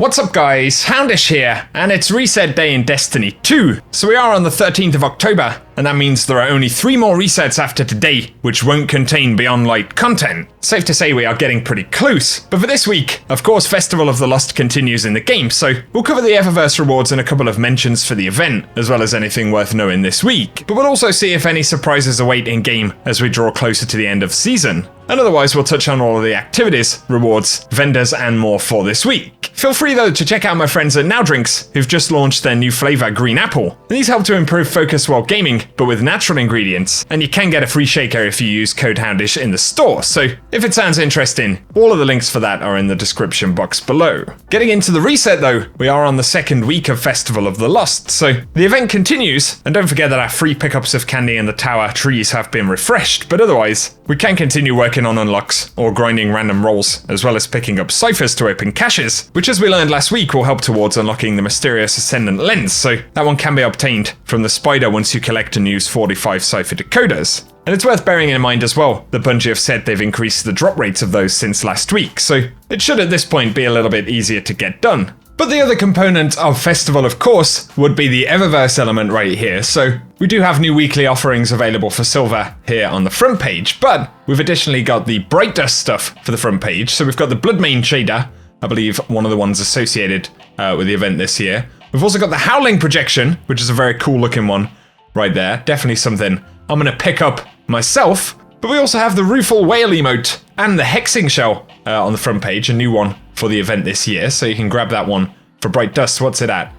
What's up guys, Houndish here, and it's reset day in Destiny 2. So we are on the 13th of October, and that means there are only 3 more resets after today, which won't contain Beyond Light content. Safe to say we are getting pretty close. But for this week, of course Festival of the Lost continues in the game, so we'll cover the Eververse rewards and a couple of mentions for the event, as well as anything worth knowing this week. But we'll also see if any surprises await in-game as we draw closer to the end of season. And otherwise we'll touch on all of the activities, rewards, vendors and more for this week. Feel free though to check out my friends at Now Drinks, who've just launched their new flavour Green Apple. And these help to improve focus while gaming, but with natural ingredients. And you can get a free shaker if you use code Houndish in the store, so if it sounds interesting, all of the links for that are in the description box below. Getting into the reset though, we are on the 2nd week of Festival of the Lost, so the event continues, and don't forget that our free pickups of candy in the tower trees have been refreshed, but otherwise, we can continue working on unlocks or grinding random rolls, as well as picking up ciphers to open caches, which as we learned last week will help towards unlocking the mysterious Ascendant lens, so that one can be obtained from the spider once you collect and use 45 cipher decoders. And it's worth bearing in mind as well that Bungie have said they've increased the drop rates of those since last week, so it should at this point be a little bit easier to get done. But the other component of Festival, of course, would be the Eververse element right here, so we do have new weekly offerings available for silver here on the front page, but we've additionally got the Bright Dust stuff for the front page, so we've got the Bloodmane shader, I believe one of the ones associated with the event this year. We've also got the Howling projection, which is a very cool looking one right there, definitely something I'm going to pick up myself. But we also have the Rueful Whale emote and the Hexing Shell on the front page, a new one for the event this year, so you can grab that one for Bright Dust. What's it at?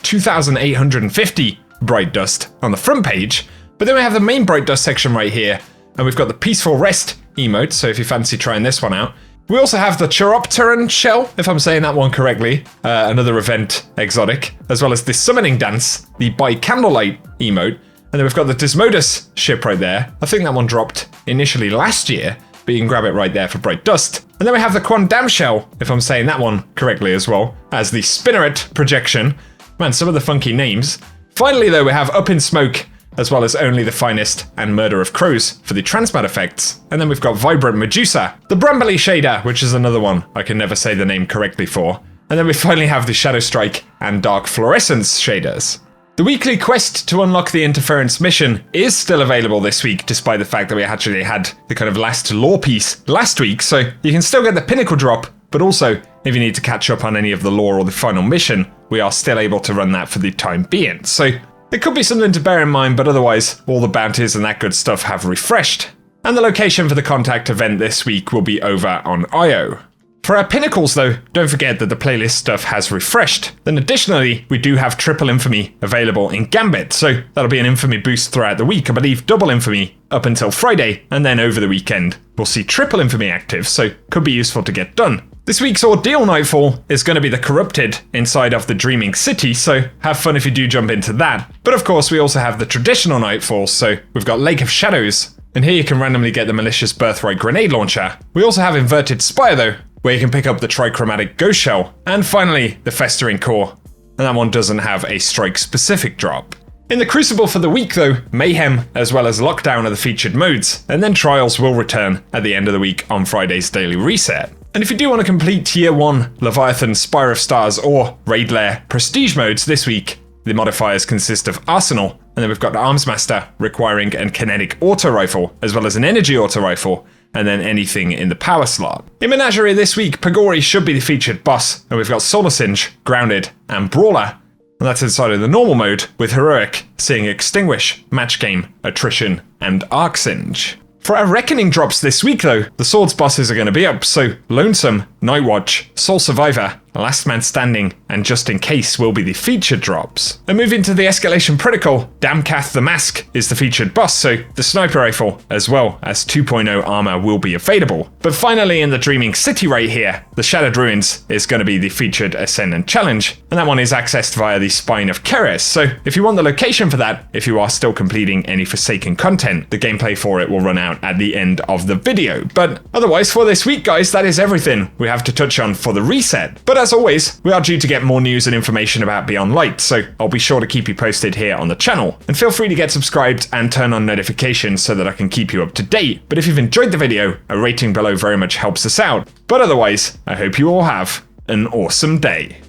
2,850 Bright Dust on the front page. But then we have the main Bright Dust section right here, and we've got the Peaceful Rest emote, so if you fancy trying this one out. We also have the Chiropteran Shell, if I'm saying that one correctly, another event exotic, as well as the Summoning Dance, the By Candlelight emote, and then we've got the Dismodus ship right there. I think that one dropped initially last year, but you can grab it right there for Bright Dust. And then we have the Quandam Shell, if I'm saying that one correctly as well, as the Spinneret projection. Man, some of the funky names. Finally though, we have Up in Smoke, as well as Only the Finest and Murder of Crows for the transmat effects. And then we've got Vibrant Medusa, the Brambly shader, which is another one I can never say the name correctly for. And then we finally have the Shadow Strike and Dark Fluorescence shaders. The weekly quest to unlock the Interference mission is still available this week, despite the fact that we actually had the kind of last lore piece last week, so you can still get the Pinnacle drop, but also, if you need to catch up on any of the lore or the final mission, we are still able to run that for the time being. So it could be something to bear in mind, but otherwise, all the bounties and that good stuff have refreshed. And the location for the Contact event this week will be over on IO. For our Pinnacles though, don't forget that the playlist stuff has refreshed. Then additionally, we do have Triple Infamy available in Gambit, so that'll be an Infamy boost throughout the week. I believe Double Infamy up until Friday, and then over the weekend, we'll see Triple Infamy active, so could be useful to get done. This week's Ordeal Nightfall is going to be the Corrupted inside of the Dreaming City, so have fun if you do jump into that. But of course, we also have the traditional Nightfall, so we've got Lake of Shadows, and here you can randomly get the Malicious Birthright Grenade Launcher. We also have Inverted Spire though, where you can pick up the Trichromatic Ghost Shell, and finally, the Festering Core, and that one doesn't have a strike-specific drop. In the Crucible for the week though, Mayhem as well as Lockdown are the featured modes, and then Trials will return at the end of the week on Friday's daily reset. And if you do want to complete Tier 1 Leviathan, Spire of Stars or Raid Lair Prestige modes this week, the modifiers consist of Arsenal, and then we've got Arms Master requiring a Kinetic Auto Rifle, as well as an Energy Auto Rifle, and then anything in the power slot. In Menagerie this week, Pagori should be the featured boss, and we've got Solar Singe, Grounded, and Brawler, and that's inside of the normal mode, with Heroic seeing Extinguish, Match Game, Attrition, and Arc Singe. For our Reckoning drops this week though, the Swords bosses are going to be up, so Lonesome, Nightwatch, Soul Survivor, Last Man Standing, and Just In Case will be the featured drops. And moving to the Escalation Protocol, Damkath the Mask is the featured boss, so the Sniper Rifle, as well as 2.0 armor will be available. But finally in the Dreaming City right here, the Shattered Ruins is going to be the featured Ascendant Challenge, and that one is accessed via the Spine of Keres, so if you want the location for that, if you are still completing any Forsaken content, the gameplay for it will run out at the end of the video. But otherwise for this week guys, that is everything we have to touch on for the reset. But as always, we are due to get more news and information about Beyond Light, so I'll be sure to keep you posted here on the channel. And feel free to get subscribed and turn on notifications so that I can keep you up to date. But if you've enjoyed the video, a rating below very much helps us out. But otherwise, I hope you all have an awesome day.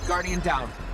Guardian down.